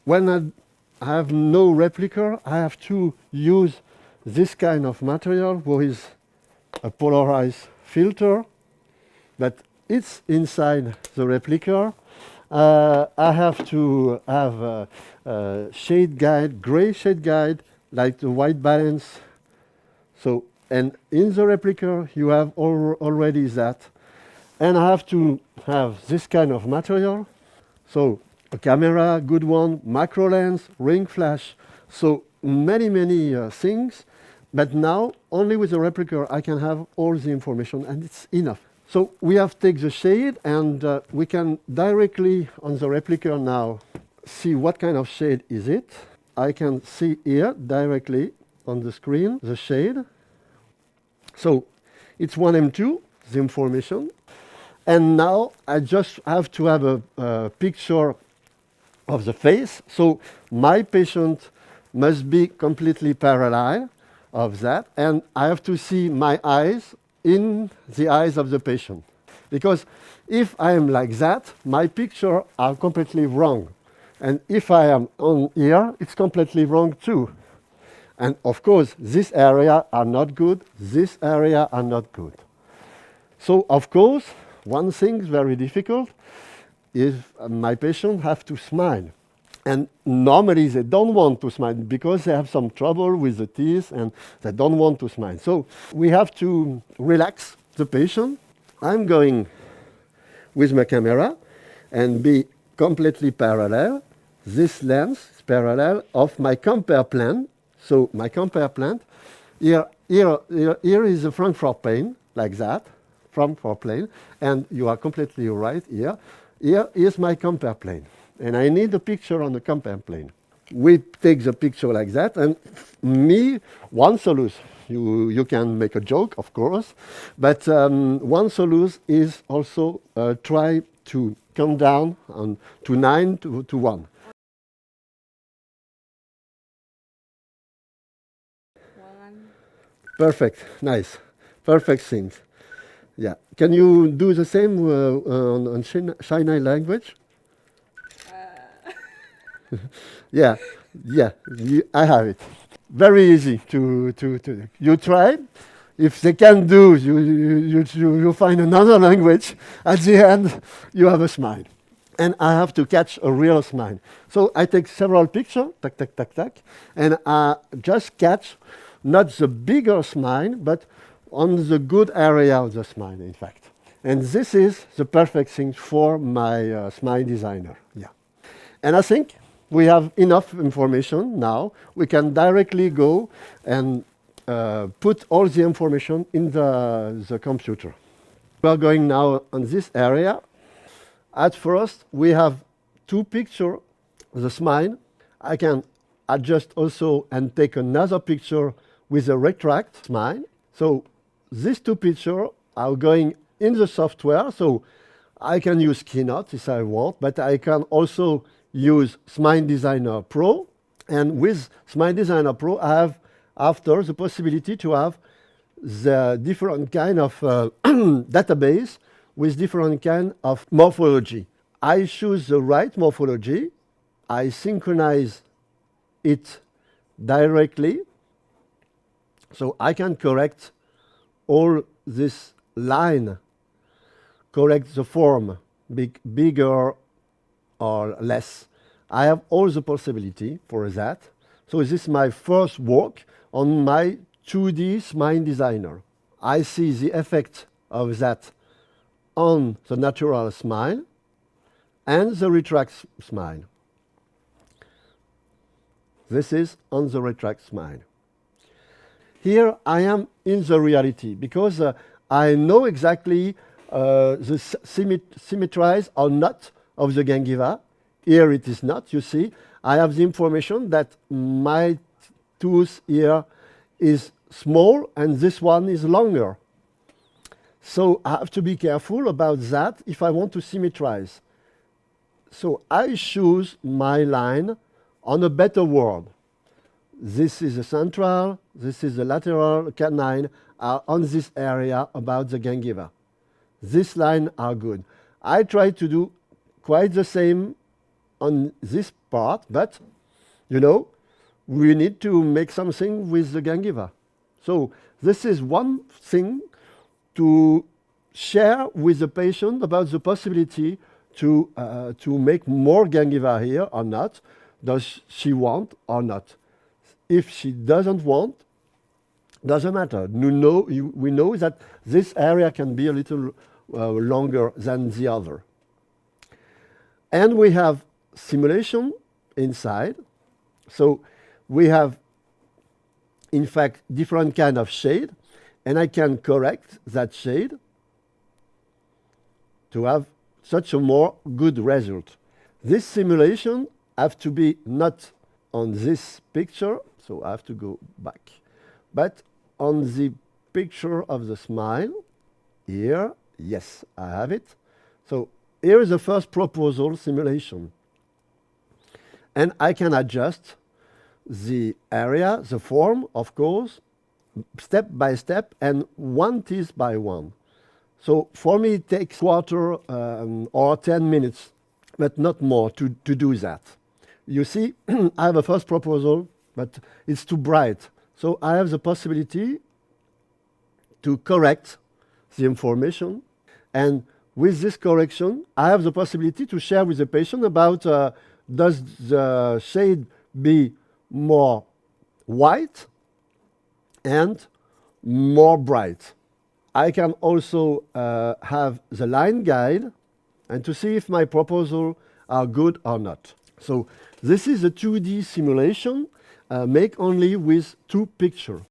when I have no replica, I have to use this kind of material, which is a polarized filter, but it's inside the replica. I have to have a shade guide, gray shade guide, like the white balance. So, and in the replica, you have already that. And I have to have this kind of material. So, a camera, good one, macro lens, ring flash. So, many things. But now, only with the replica, I can have all the information, and it's enough. So we have take the shade, and we can directly on the replica now see what kind of shade is it. I can see here directly on the screen the shade. So it's 1M2, the information. And now I just have to have a picture of the face. So my patient must be completely parallel of that, and I have to see my eyes in the eyes of the patient. Because if I am like that, my picture are completely wrong. And if I am on here, it's completely wrong too. And of course, this area are not good, this area are not good. So of course, one thing very difficult is my patient have to smile. And normally they don't want to smile because they have some trouble with the teeth and they don't want to smile. So we have to relax the patient. I'm going with my camera and be completely parallel. This lens is parallel of my compare plane. So my compare plane, here is a Frankfurt plane, like that, Frankfurt plane, and you are completely right here. Here is my compare plane. And I need a picture on the compare plane. We take the picture like that, and me, one solution, you can make a joke, of course, but one solution is also try to come down to 9 to 1. Perfect, nice, perfect things. Yeah, can you do the same on China language? Yeah, I have it. Very easy to you try. If they can do, you find another language. At the end, you have a smile. And I have to catch a real smile. So I take several pictures, tac, tac, tac, tac, and I just catch not the bigger smile, but on the good area of the smile, in fact. And this is the perfect thing for my smile designer. Yeah. And I think we have enough information now. We can directly go and put all the information in the computer. We are going now on this area. At first, we have two pictures, the smile. I can adjust also and take another picture with a retract smile. So these two pictures are going in the software. So I can use Keynote if I want, but I can also use Smile Designer Pro, and with Smile Designer Pro I have after the possibility to have the different kind of database with different kind of morphology. I choose the right morphology, I synchronize it directly, so I can correct all this line, correct the form, bigger or less. I have all the possibility for that. So this is my first work on my 2D Smile Designer. I see the effect of that on the natural smile and the retract smile. This is on the retract smile. Here I am in the reality because I know exactly the symmetries or not of the gingiva. Here it is not, you see. I have the information that my tooth here is small and this one is longer. So I have to be careful about that if I want to symmetrize. So I choose my line on a better word. This is the central, this is the lateral canine on this area about the gingiva. These lines are good. I try to do quite the same on this part, but you know, we need to make something with the Gangiva. So this is one thing to share with the patient about the possibility to make more Gangiva here or not. Does she want or not? If she doesn't want, doesn't matter. We know that this area can be a little longer than the other. And we have simulation inside. So we have, in fact, different kind of shade, and I can correct that shade to have such a more good result. This simulation have to be not on this picture, so I have to go back, but on the picture of the smile here. Yes, I have it. So here is the first proposal simulation. And I can adjust the area, the form, of course, step by step and one teeth by one. So for me, it takes quarter or 10 minutes, but not more to do that. You see, I have a first proposal, but it's too bright. So I have the possibility to correct the information. And with this correction, I have the possibility to share with the patient about does the shade be more white and more bright. I can also have the line guide and to see if my proposals are good or not. So this is a 2D simulation make only with two pictures.